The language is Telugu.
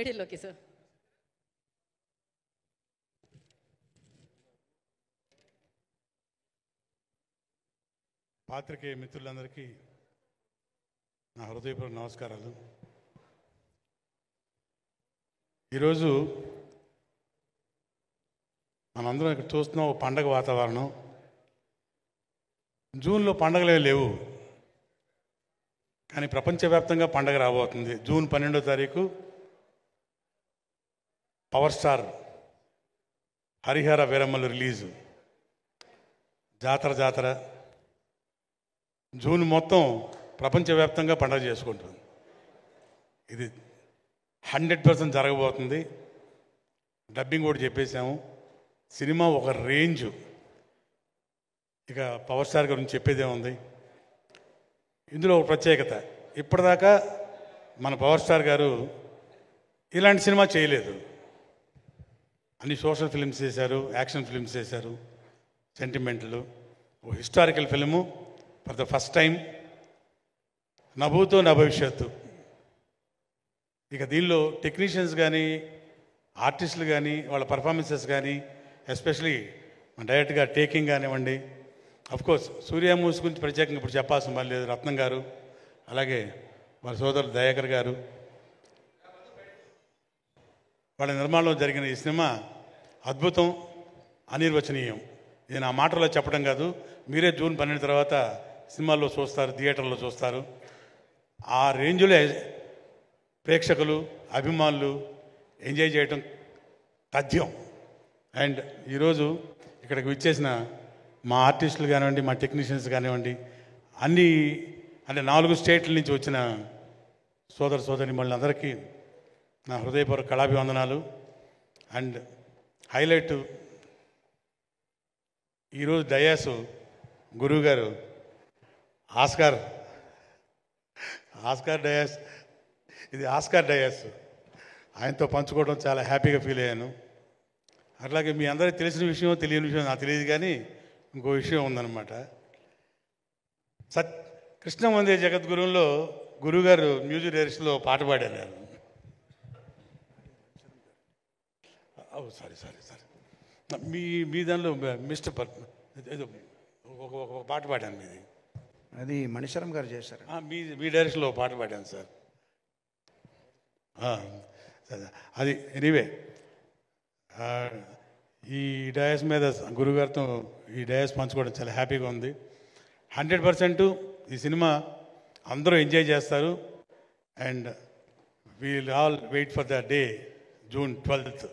వీడియోలోకి సార్. పాత్రికేయ మిత్రులందరికీ నా హృదయపూర్వక నమస్కారాలు. ఈరోజు మనందరం ఇక్కడ చూస్తున్నాం ఒక పండగ వాతావరణం. జూన్లో పండగలే లేవు, కానీ ప్రపంచవ్యాప్తంగా పండగ రాబోతుంది. జూన్ 12వ తారీఖు పవర్ స్టార్ హరిహర వీరమ్మలు రిలీజు. జాతర జూన్ మొత్తం ప్రపంచవ్యాప్తంగా పండగ చేసుకుంటుంది. ఇది 100% జరగబోతుంది. డబ్బింగ్ కూడా చెప్పేశాము. సినిమా ఒక రేంజ్. ఇక పవర్ స్టార్ గురించి చెప్పేదే ఉంది. ఇందులో ఒక ప్రత్యేకత, ఇప్పటిదాకా మన పవర్ స్టార్ గారు ఇలాంటి సినిమా చేయలేదు. అన్ని సోషల్ ఫిల్మ్స్ చేశారు, యాక్షన్ ఫిల్మ్స్ చేశారు, సెంటిమెంట్లు. ఓ historical film for the first time. నభూతో నా భవిష్యత్తు. ఇక దీనిలో టెక్నీషియన్స్ కానీ, ఆర్టిస్టులు కానీ, వాళ్ళ పర్ఫార్మెన్సెస్ కానీ, ఎస్పెషలీ మన డైరెక్ట్గా టేకింగ్ కానివ్వండి. అఫ్కోర్స్ సూర్య మూవీస్ గురించి ప్రత్యేకంగా ఇప్పుడు చెప్పాల్సిన పని లేదు. రత్నం గారు, అలాగే వాళ్ళ సోదరుడు దయాకర్ గారు, వాళ్ళ నిర్మాణంలో జరిగిన ఈ సినిమా అద్భుతం, అనిర్వచనీయం. ఇది నా మాటల్లో చెప్పడం కాదు, మీరే జూన్ 12 తర్వాత సినిమాల్లో చూస్తారు, థియేటర్లో చూస్తారు. ఆ రేంజ్లో ప్రేక్షకులు, అభిమానులు ఎంజాయ్ చేయటం తథ్యం. అండ్ ఈరోజు ఇక్కడికి విచ్చేసిన మా ఆర్టిస్టులు కానివ్వండి, మా టెక్నీషియన్స్ కానివ్వండి, అన్ని అంటే 4 స్టేట్ల నుంచి వచ్చిన సోదరి మళ్ళందరికీ నా హృదయపూర్వక కళాభివందనాలు. అండ్ హైలైట్, ఈరోజు డయాసు గురువు గారు ఆస్కార్ డయాస్, ఇది ఆస్కార్ డయాస్, ఆయనతో పంచుకోవడం చాలా హ్యాపీగా ఫీల్ అయ్యాను. అట్లాగే మీ అందరికీ తెలిసిన విషయం, తెలియని విషయం నాకు తెలియదు, కానీ ఇంకో విషయం ఉందన్నమాట. కృష్ణ వందే జగద్గురువులో గురువుగారు మ్యూజిక్ డైరెక్షన్లో పాట పాడారు. సారీ మీ దానిలో మిస్టర్ ఏదో ఒక పాట పాడాను మీది. అది మణిశరం గారు చేశారు. మీ డైరెక్షన్లో పాట పాడాను సార్. అది ఎనీవే, ఈ డయాస్ మీద గురుగారితో ఈ డయాస్ పంచుకోవడం చాలా హ్యాపీగా ఉంది. 100% ఈ సినిమా అందరూ ఎంజాయ్ చేస్తారు. And we'll all wait for the day, June 12th.